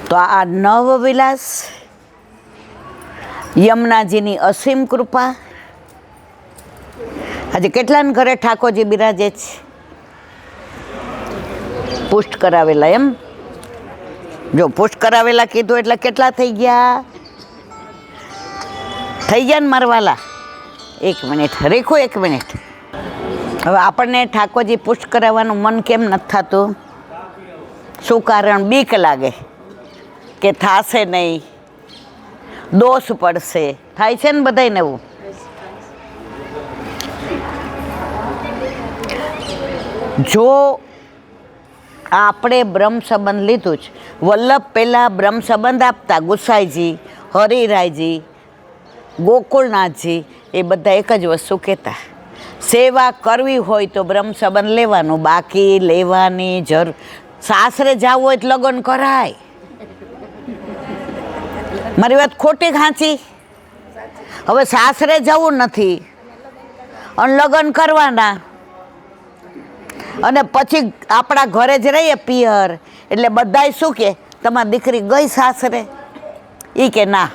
તો આ નવવિલાસ, યમુનાજીની અસીમ કૃપા. આજે કેટલાને ઘરે ઠાકોરજી બિરાજે છે? પુષ્ટ કરાવેલા. એમ જો પુષ્ટ કરાવેલા કીધું એટલે કેટલા થઈ ગયા? થઈ ગયા ને મારવાલા? 1 મિનિટ રેખો, 1 મિનિટ. હવે આપણને ઠાકોરજી પુષ્ટ કરાવવાનું મન કેમ નથી થતું? શું કારણ? બીક લાગે કે થાશે નહીં, દોષ પડશે. થાય છે ને બધાયને એવું? જો આપણે બ્રહ્મ સંબંધ લીધું જ, વલ્લભ પહેલાં બ્રહ્મ સંબંધ આપતા, ગુસાઈજી, હરિરાયજી, ગોકુળનાથજી, એ બધા એક જ વસ્તુ કહેતા, સેવા કરવી હોય તો બ્રહ્મ સંબંધ લેવાનું, બાકી લેવાની જરૂર. સાસરે જવું હોય તો લગ્ન કરાય. મારી વાત ખોટી ખાંચી? હવે સાસરે જવું નથી અને લગ્ન કરવાના, અને પછી આપણા ઘરે જ રહીએ પિયર, એટલે બધાય શું કે તમારી દીકરી ગઈ સાસરે? એ કે ના.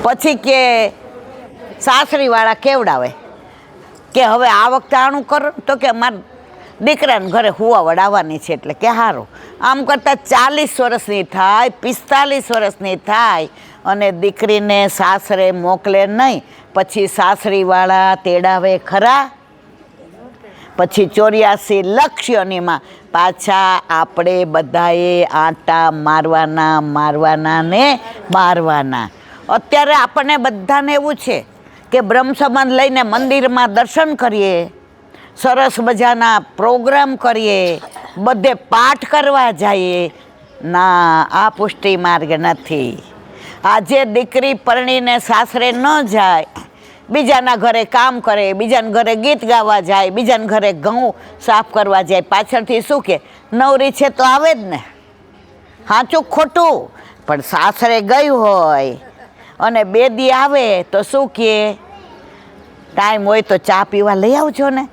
પછી કે સાસરીવાળા કેવડાવે કે હવે આ વખતે આણું કરો, તો કે મારા દીકરાને ઘરે હુવા વડાવવાની છે, એટલે કે સારું. આમ કરતાં 40 વર્ષની થાય, 45 વર્ષની થાય અને દીકરીને સાસરે મોકલે નહીં, પછી સાસરીવાળા તેડાવે ખરા? પછી 84 લક્ષ યોનિમાં પાછા આપણે બધાએ આંટા મારવાના ને મારવાના. અત્યારે આપણને બધાને એવું છે કે બ્રહ્મ સંબંધ લઈને મંદિરમાં દર્શન કરીએ, સરસ મજાના પ્રોગ્રામ કરીએ, બધે પાઠ કરવા જઈએ. ના, આ પુષ્ટિ માર્ગ નથી. આજે દીકરી પરણીને સાસરે ન જાય, બીજાના ઘરે કામ કરે, બીજાના ઘરે ગીત ગાવા જાય, બીજાના ઘરે ઘઉં સાફ કરવા જાય, પાછળથી શું કે નવરી છે તો આવે જ ને. સાચું ખોટું? પણ સાસરે ગઈ હોય અને 2 દી આવે તો શું કહે? ટાઈમ હોય તો ચા પીવા લઈ આવજો ને.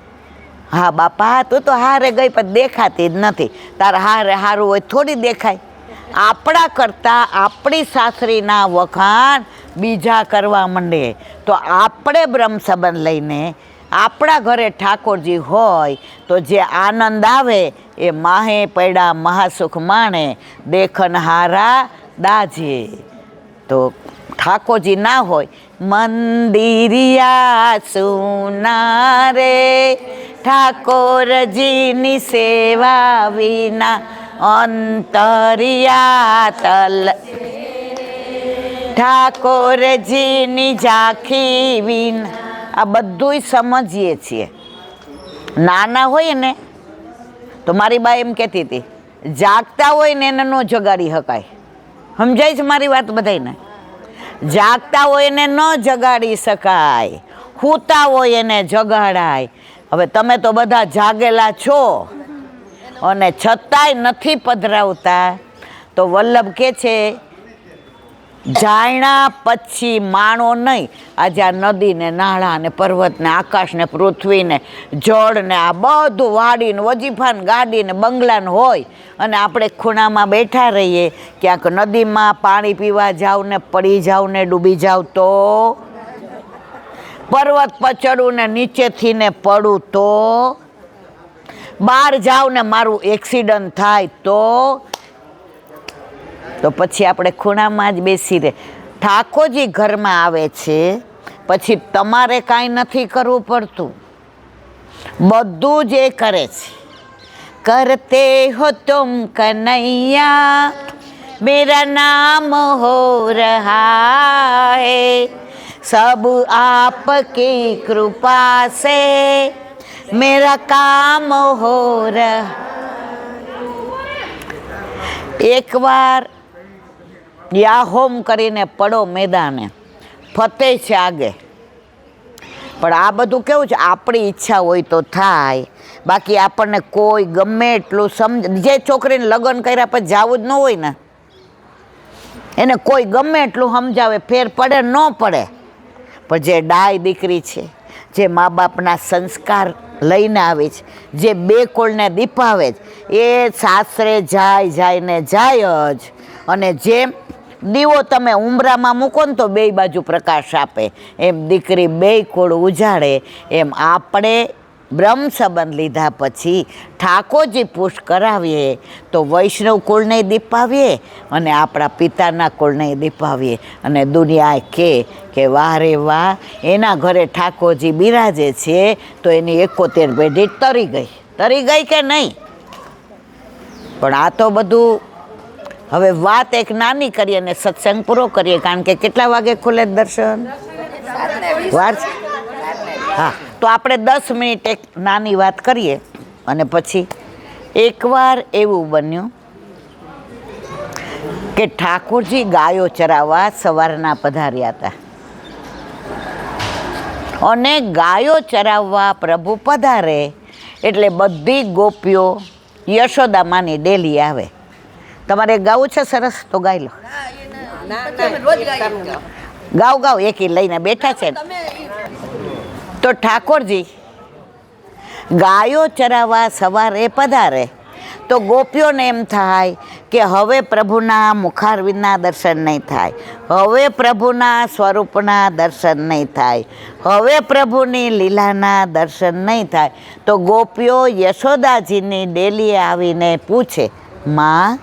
હા બાપા, તું તો હારે ગઈ પણ દેખાતી જ નથી. તારા હારે હારું હોય થોડી દેખાય. આપણા કરતાં આપણી સાસરીના વખાણ બીજા કરવા માંડે. તો આપણે બ્રહ્મ સંબંધ લઈને આપણા ઘરે ઠાકોરજી હોય તો જે આનંદ આવે એ માહે પડ્યા મહાસુખ માણે, દેખનહારા દાજે. તો ઠાકોરજી ના હોય, મંદિરિયા સુના રે, ઠાકોરજીની સેવા વિના અંતરિયા તલ, ઠાકોરજીની ઝાંખી વિના. આ બધુંય સમજીએ છીએ. નાના હોય ને તો મારી બા એમ કહેતી હતી, જાગતા હોય ને એને ન જગાડી શકાય. સમજાય છે મારી વાત બધાને? જાગતા હોય એને ન જગાડી શકાય, સૂતા હોય એને જગાડાય. હવે તમે તો બધા જાગેલા છો અને છતાંય નથી પધરાવતા. તો વલ્લભ કે છે, જાણ્યા પછી માણો નહીં. આજે આ નદી ને નાળા ને પર્વત ને આકાશ ને પૃથ્વી ને જળ ને આ બધું વાડીને વજીફાન ગાડી ને બંગલાન હોય, અને આપણે ખૂણામાં બેઠા રહીએ, ક્યાંક નદીમાં પાણી પીવા જાવ ને પડી જાવ ને ડૂબી જાવ તો, પર્વત પર ચડું ને નીચેથી ને પડું તો, બહાર જાવ ને મારું એક્સિડન્ટ થાય તો પછી આપણે ખૂણામાં જ બેસી રહે. ઠાકોરજી ઘરમાં આવે છે પછી તમારે કાંઈ નથી કરવું પડતું, બધું જ એ કરે છે. કરતે હો તુમ કનૈયા, મેરા નામ હો રહા હૈ, સબ આપકી કૃપા સે મેરા કામ હો રહા. એકવાર યા હોમ કરીને પડો મેદાને, ફતે છે આગે. પણ આ બધું કેવું છે, આપણી ઈચ્છા હોય તો થાય, બાકી આપણને કોઈ ગમે એટલું જે છોકરીને લગ્ન કર્યા પછી જવું જ ન હોય ને, એને કોઈ ગમે એટલું સમજાવે ફેર પડે ન પડે. પણ જે ડાય દીકરી છે, જે મા બાપના સંસ્કાર લઈને આવે છે, જે બે કુળને દીપાવે છે, એ સાસરે જાય ને જાય જ. અને જેમ દીવો તમે ઉંબરામાં મૂકો ને તો બે બાજુ પ્રકાશ આપે, એમ દીકરી બે કુળ ઉજાડે. એમ આપણે બ્રહ્મ સંબંધ લીધા પછી ઠાકોરજી પુષ્ટ કરાવીએ તો વૈષ્ણવ કુળને દીપાવીએ અને આપણા પિતાના કુળને દીપાવીએ. અને દુનિયા કે વાહ રે વાહ, એના ઘરે ઠાકોરજી બિરાજે છે તો એની 71 પેઢી તરી ગઈ કે નહીં? પણ આ તો બધું હવે વાત એક નાની કરીએ અને સત્સંગ પૂરો કરીએ, કારણ કે કેટલા વાગે ખુલે દર્શન? વાર છે? હા, તો આપણે 10 મિનિટ એક નાની વાત કરીએ. અને પછી એકવાર એવું બન્યું કે ઠાકોરજી ગાયો ચરાવવા સવારના પધાર્યા હતા. અને ગાયો ચરાવવા પ્રભુ પધારે એટલે બધી ગોપીઓ યશોદામાની ડેલી આવે. તમારે ગાવું છે સરસ તો ગાઈ લો. ગાવ એકી લઈને બેઠા છે. તો ઠાકોરજી ગાયો ચરાવવા સવારે પધારે તો ગોપીઓને એમ થાય કે હવે પ્રભુના મુખારવિંદના દર્શન નહીં થાય, હવે પ્રભુના સ્વરૂપના દર્શન નહીં થાય, હવે પ્રભુની લીલાના દર્શન નહીં થાય. તો ગોપીઓ યશોદાજીની ડેલીએ આવીને પૂછે, માં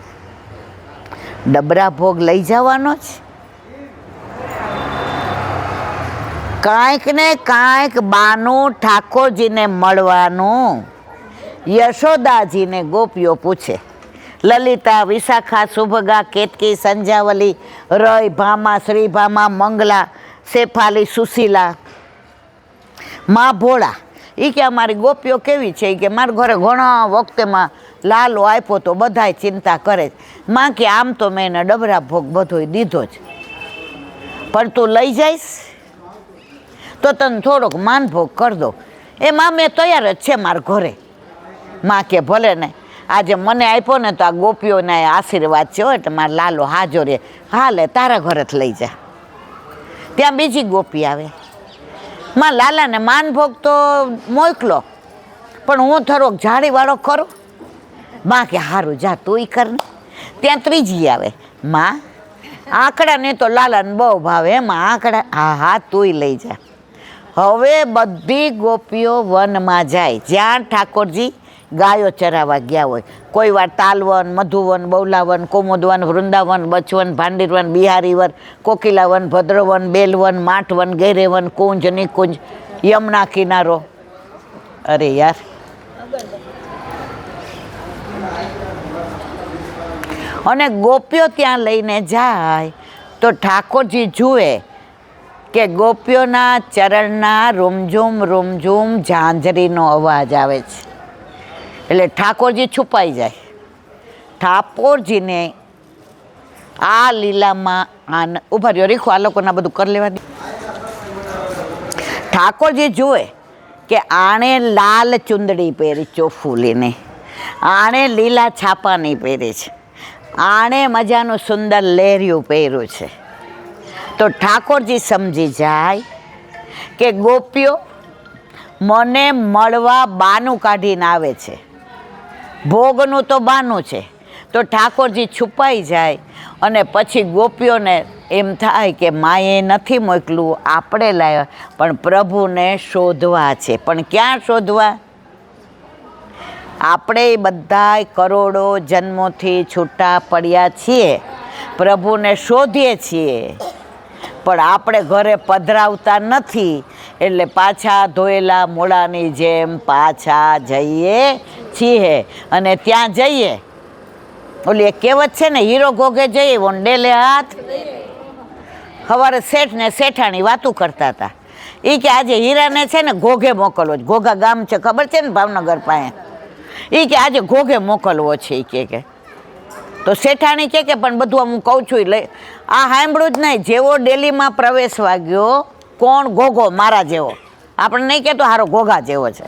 ડબરા ભોગ લઈ જવાનો છે? કાંઈક ને કાંઈક બાનું ઠાકોરજીને મળવાનું યશોદાજીને ગોપીઓ પૂછે. લલિતા, વિશાખા, સુભગા, કેતકી, સંજાવલી, રય, ભામા, શ્રીભામા, મંગલા, શેફાલી, સુશીલા, મા ભોળા, એ કે અમારી ગોપીઓ કેવી છે? કે મારા ઘરે ઘણા વખતેમાં લાલો આપ્યો તો બધાય ચિંતા કરે છે. માં કે આમ તો મેં એને ડબરા ભોગ બધોય દીધો જ, પણ તું લઈ જઈશ તો તને થોડોક માનભોગ કરી દો. એમાં મેં તૈયાર જ છે મારા ઘરે. માં કે ભલે ને, આજે મને આપ્યો ને તો આ ગોપીઓને આશીર્વાદ છે એટલે મારા લાલો હાજો રે. હાલે તારા ઘરે જ લઈ જા. ત્યાં બીજી ગોપી આવે, માં લાલાને માનભોગ તો મોકલો પણ હું થોડોક જાળીવાળો કરું. માં કે સારું જા તું કર ને. ત્યાં ત્રીજી આવે, માં આંકડાને તો લાલાને બહુ ભાવે, એમાં આંકડા હા તુંય લઈ જા. હવે બધી ગોપીઓ વનમાં જાય જ્યાં ઠાકોરજી ગાયો ચરાવવા ગયા હોય. કોઈ વાર તાલવન, મધુવન, બૌલાવન, કોમોદવન, વૃંદાવન, બચવન, ભાંડીરવન, બિહારીવન, કોકિલાવન, ભદ્રવન, બેલવન, માટવન, ગેરેવન, કુંજ, નિકુંજ, યમુના કિનારો. અરે યાર, અને ગોપીઓ ત્યાં લઈને જાય તો ઠાકોરજી જુએ કે ગોપીઓના ચરણના રૂમઝૂમ ઝાંઝરીનો અવાજ આવે છે. એટલે ઠાકોરજી છુપાઈ જાય. ઠાકોરજીને આ લીલામાં ઉભા રહ્યો, રીખો આ લોકોના બધું કરી લેવા દે. ઠાકોરજી જુએ કે આણે લાલ ચુંદડી પહેરી ચોફૂલીને, આણે લીલા છાપાની પહેરી છે, આણે મજાનું સુંદર લહેરિયું પહેર્યું છે. તો ઠાકોરજી સમજી જાય કે ગોપીઓ મને મળવા બાનું કાઢીને આવે છે, ભોગનું તો બાનું છે. તો ઠાકોરજી છુપાઈ જાય અને પછી ગોપીઓને એમ થાય કે માએ નથી મોકલું, આપણે લાવ્યા, પણ પ્રભુને શોધવા છે. પણ ક્યાં શોધવા? આપણે બધાય કરોડો જન્મોથી છૂટા પડ્યા છીએ, પ્રભુને શોધીએ છીએ, પણ આપણે ઘરે પધરાવતા નથી. એટલે પાછા ધોયેલા મોળાની જેમ પાછા જઈએ છીએ. અને ત્યાં જઈએ, ઓલી એક કહેવત છે ને, હીરો ઘોઘે જઈએ ડેલે હાથ. સવારે શેઠ ને શેઠાણી વાતું કરતા હતા. એ કે આજે હીરાને છે ને ઘોઘે મોકલવો છે. ઘોઘા ગામ છે, ખબર છે ને, ભાવનગર પાસે. એ કે આજે ઘોઘે મોકલવો છે. એ કે તો શેઠાણી કે પણ બધું હું કહું છું લઈ આ સાંભળું જ નહીં. જેવો ડેલીમાં પ્રવેશવા ગયો, કોણ ઘોઘો મારા જેવો, આપણે નહીં કહેતો હારો ઘોઘા જેવો છે.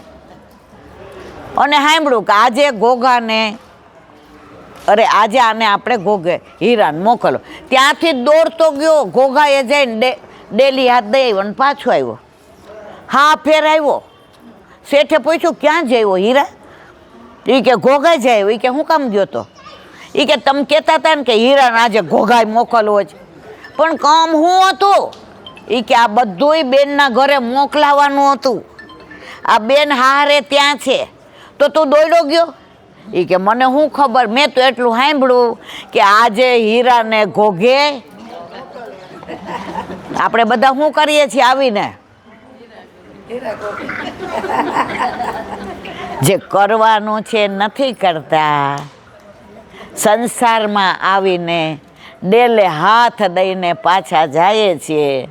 અને સાંભળ્યું કે આજે ઘોઘાને, અરે આજે આને આપણે ઘોઘે હીરાને મોકલો. ત્યાંથી દોડતો ગયો, ઘોઘાએ જઈને ડેલી હાથ દઈ આવ્યો અને પાછો આવ્યો. હા ફેર આવ્યો. શેઠે પૂછ્યું ક્યાં જયો હીરા? એ કે ઘોઘાઈ જાય. એ કે હું કામ ગયો તો? એ કે તમે કહેતા હતા ને કે હીરાને આજે ઘોઘાઈ મોકલવો જ, પણ કામ શું હતું? એ કે આ બધુંય બેનના ઘરે મોકલાવાનું હતું. આ બેન હારે ત્યાં છે તો તું દોડ્યો ગયો? એ કે મને શું ખબર, મેં તો એટલું સાંભળ્યું કે આજે હીરાને ઘોઘે. આપણે બધા શું કરીએ છીએ આવીને? જે કરવાનું છે નથી કરતા. સંસારમાં આવીને ડેલે હાથ દઈને પાછા જઈએ છીએ.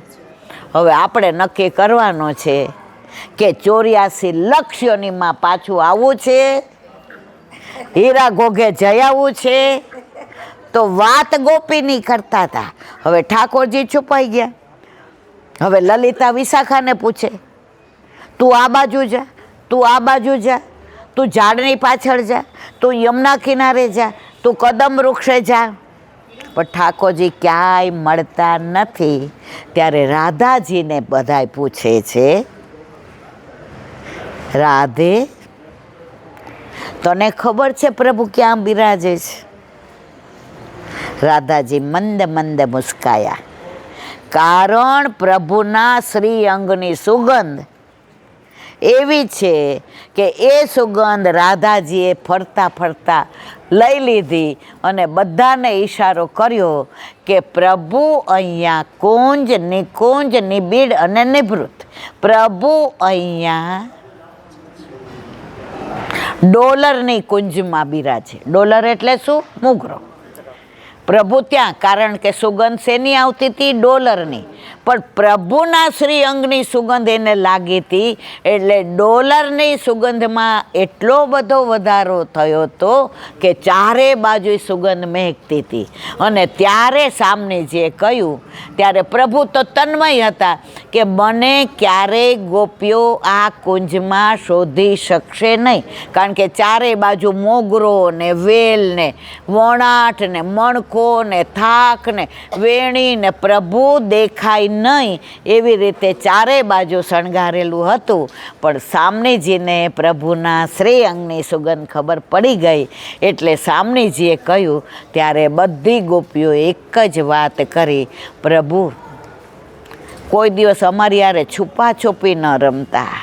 હવે આપણે નક્કી કરવાનું છે કે 84 લક્ષોનીમાં પાછું આવવું છે, હીરા ઘોઘે જઈ આવવું છે. તો વાત ગોપીની કરતા હતા, હવે ઠાકોરજી છુપાઈ ગયા. હવે લલિતા વિશાખાને પૂછે, તું આ બાજુ જા, તું આ બાજુ જા, તું ઝાડની પાછળ જા, તું યમુના કિનારે જા, તું કદમ વૃક્ષે જા. પણ ઠાકોરજી ક્યાંય મળતા નથી. ત્યારે રાધાજીને બધાય પૂછે છે, રાધે તને ખબર છે પ્રભુ ક્યાં બિરાજે છે? રાધાજી મંદ મંદ મુસ્કાયા, કારણ પ્રભુના શ્રી અંગની સુગંધ એવી છે કે એ સુગંધ રાધાજીએ ફરતા ફરતા લઈ લીધી અને બધાને ઈશારો કર્યો કે પ્રભુ અહીંયા કુંજ નિકુંજ નિબીડ અને નિવૃત્ત, પ્રભુ અહીંયા ડોલરની કુંજમાં બિરાજે. ડોલર એટલે શું? મુગરો. પ્રભુ ત્યાં, કારણ કે સુગંધ શેની આવતી હતી? ડોલરની. પણ પ્રભુના શ્રી અંગની સુગંધ એને લાગી હતી, એટલે ડોલરની સુગંધમાં એટલો બધો વધારો થયો હતો કે ચારે બાજુ સુગંધ મહેકતી હતી. અને ત્યારે સામનેજીએ કહ્યું, ત્યારે પ્રભુ તો તન્મય હતા કે મને ક્યારેય ગોપીઓ આ કુંજમાં શોધી શકશે નહીં, કારણ કે ચારે બાજુ મોગરો ને વેલ ને વણાટ ને મણકો ને થાક ને વેણી ને પ્રભુ દેખાય નહીં એવી રીતે ચારે બાજુ શણગારેલું હતું. પણ સામનેજીને પ્રભુના શ્રી અંગની સુગંધ ખબર પડી ગઈ, એટલે સામનેજીએ કહ્યું. ત્યારે બધી ગોપીઓ એક જ વાત કરી, પ્રભુ કોઈ દિવસ અમારી યારે છુપા છુપી ન રમતા.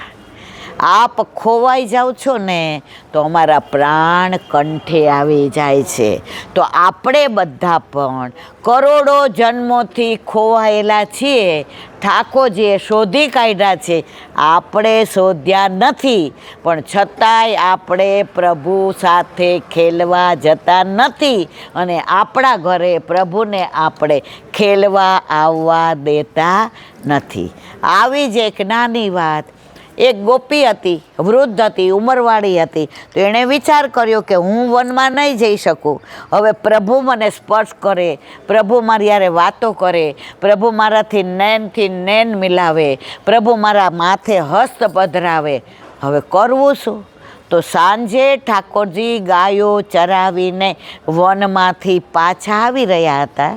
આપ ખોવાઈ જાઓ છો ને તો અમારા પ્રાણ કંઠે આવી જાય છે. તો આપણે બધા પણ કરોડો જન્મોથી ખોવાયેલા છીએ, ઠાકોરજીએ શોધી કાઢ્યા છે, આપણે શોધ્યા નથી. પણ છતાંય આપણે પ્રભુ સાથે ખેલવા જતા નથી અને આપણા ઘરે પ્રભુને આપણે ખેલવા આવવા દેતા નથી. આવી જ એક નાની વાત. એક ગોપી હતી, વૃદ્ધ હતી, ઉંમરવાળી હતી. તો એણે વિચાર કર્યો કે હું વનમાં નહીં જઈ શકું. હવે પ્રભુ મને સ્પર્શ કરે, પ્રભુ મારી યારે વાતો કરે, પ્રભુ મારાથી નૈનથી નૈન મિલાવે, પ્રભુ મારા માથે હસ્ત પધરાવે. હવે કરવું શું? તો સાંજે ઠાકોરજી ગાયો ચરાવીને વનમાંથી પાછા આવી રહ્યા હતા.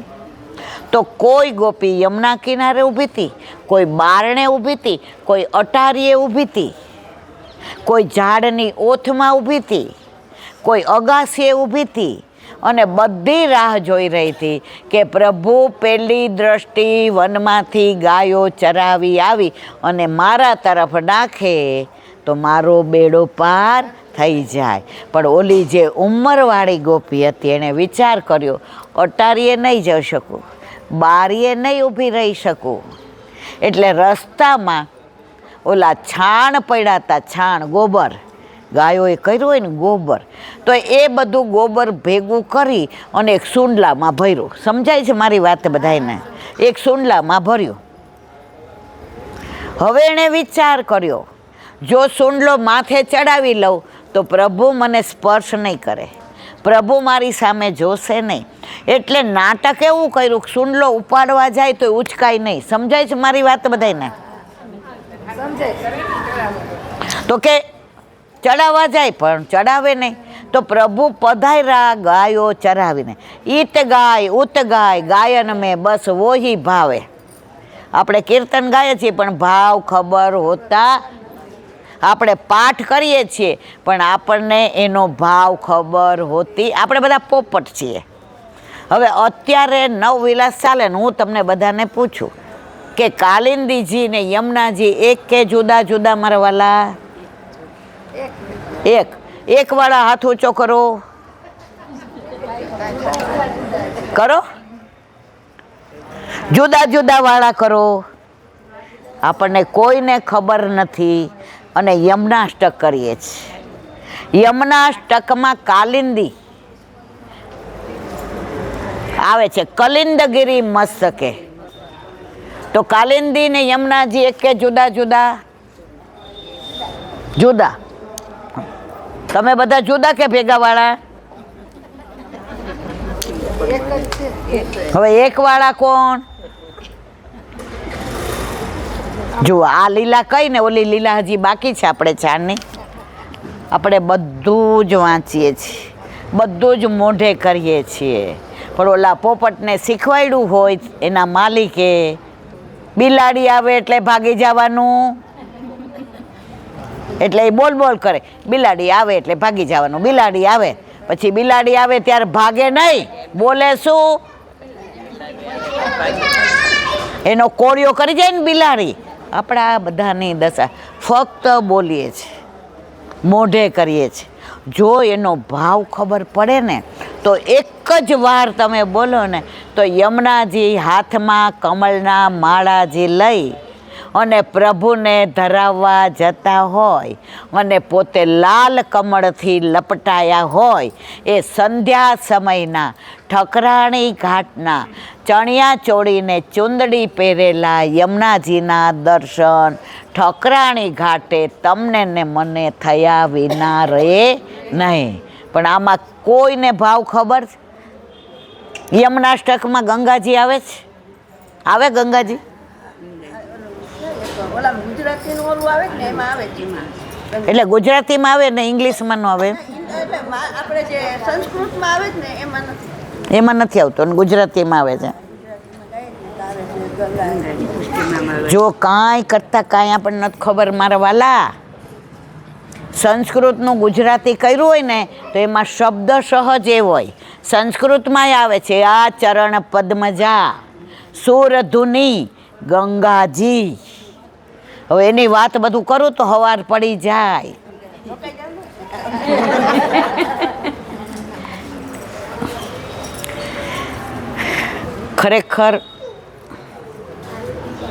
તો કોઈ ગોપી યમુના કિનારે ઊભી હતી, કોઈ બારણે ઊભી હતી, કોઈ અટારીએ ઊભી હતી, કોઈ ઝાડની ઓથમાં ઊભી હતી, કોઈ અગાસીએ ઊભી હતી અને બધી રાહ જોઈ રહી હતી કે પ્રભુ પહેલી દ્રષ્ટિ વનમાંથી ગાયો ચરાવી આવી અને મારા તરફ નાખે તો મારો બેડો પાર થઈ જાય. પણ ઓલી જે ઉંમરવાળી ગોપી હતી એણે વિચાર કર્યો, અટારીએ નહીં જઈ શકું, બારીએ નહીં ઊભી રહી શકું. એટલે રસ્તામાં ઓલા છાણ પડ્યા હતા, છાણ ગોબર, ગાયોએ કર્યું હોય ને ગોબર, તો એ બધું ગોબર ભેગું કરી અને એક સુંડલામાં ભર્યું. સમજાય છે મારી વાત બધાને? એક સુંડલામાં ભર્યું. હવે એણે વિચાર કર્યો, જો સુંડલો માથે ચડાવી લઉં તો પ્રભુ મને સ્પર્શ નહીં કરે, પ્રભુ મારી સામે જોશે નહીં. એટલે નાટક એવું કર્યું, સુંડલો ઉપાડવા જાય તો ઉચકાય નહીં. સમજાય છે મારી વાત બધાને? તો કે ચડાવવા જાય પણ ચડાવે નહીં. તો પ્રભુ પધાર્યા ગાયો ચરાવીને. ઈત ગાય ઉત ગાય ગાયન મેં બસ વોહી ભાવે. આપણે કીર્તન ગાઈએ છીએ પણ ભાવ ખબર હોતા, આપણે પાઠ કરીએ છીએ પણ આપણને એનો ભાવ ખબર હોતી, આપણે બધા પોપટ છીએ. હવે અત્યારે નવવિલાસ ચાલે ને હું તમને બધાને પૂછું કે કાલિંદીજી ને યમુનાજી એક કે જુદા જુદા મારા વાલા? એક વાળા હાથ ઊંચો કરો, કરો, જુદા જુદા વાળા કરો. આપણને કોઈને ખબર નથી અને યમનાષ્ટક કરીએ છીએ. યમનાષ્ટકમાં કાલિંદી આવે છે, કલિંદગીરી મસ્તકે. તો કાલિંદી ને યમુનાજી એક કે જુદા જુદા? જુદા. તમે બધા જુદા કે ભેગા વાળા? હવે એક વાળા કોણ? જુઓ આ લીલા કઈ ને ઓલી લીલા હજી બાકી છે આપણે ચારની. આપણે બધું જ વાંચીએ છીએ, બધું જ મોઢે કરીએ છીએ, પણ ઓલા પોપટને શીખવાડ્યું હોય એના માલિકે, બિલાડી આવે એટલે ભાગી જવાનું, એટલે એ બોલ બોલ કરે, બિલાડી આવે એટલે ભાગી જવાનું. બિલાડી આવે પછી બિલાડી આવે ત્યારે ભાગે નહીં, બોલે શું? એનો કોળિયો કરી જાય ને બિલાડી. આપણા બધાની દશા ફક્ત બોલીએ છીએ, મોઢે કરીએ છીએ. જો એનો ભાવ ખબર પડે ને તો એક જ વાર તમે બોલો ને તો યમુનાજી હાથમાં કમળના માળાજી લઈ અને પ્રભુને ધરાવવા જતા હોય અને પોતે લાલ કમળથી લપટાયા હોય એ સંધ્યા સમયના ઠકરાણી ઘાટના ચણિયા ચોળીને ચુંદડી પહેરેલા યમુનાજીના દર્શન ઠકરાણી ઘાટે તમને ને મને થયા વિના રહે નહીં. પણ આમાં કોઈને ભાવ ખબર છે? યમુનાષ્ટકમાં ગંગાજી આવે છે? આવે ગંગાજી? એટલે ગુજરાતીમાં આવે ને ઇંગ્લિશમાં ન આવે? એમાં નથી આવતો ને ગુજરાતીમાં આવે છે. જો કાંઈ કરતા કાંઈ આપણને નથી ખબર મારા વાલા. સંસ્કૃતનું ગુજરાતી કર્યું હોય ને તો એમાં શબ્દ સહજ એ હોય. સંસ્કૃતમાં આવે છે આ ચરણ પદ્મજા સુરધુની ગંગાજી. હવે એની વાત બધું કરું તો હવાર પડી જાય. ખરેખર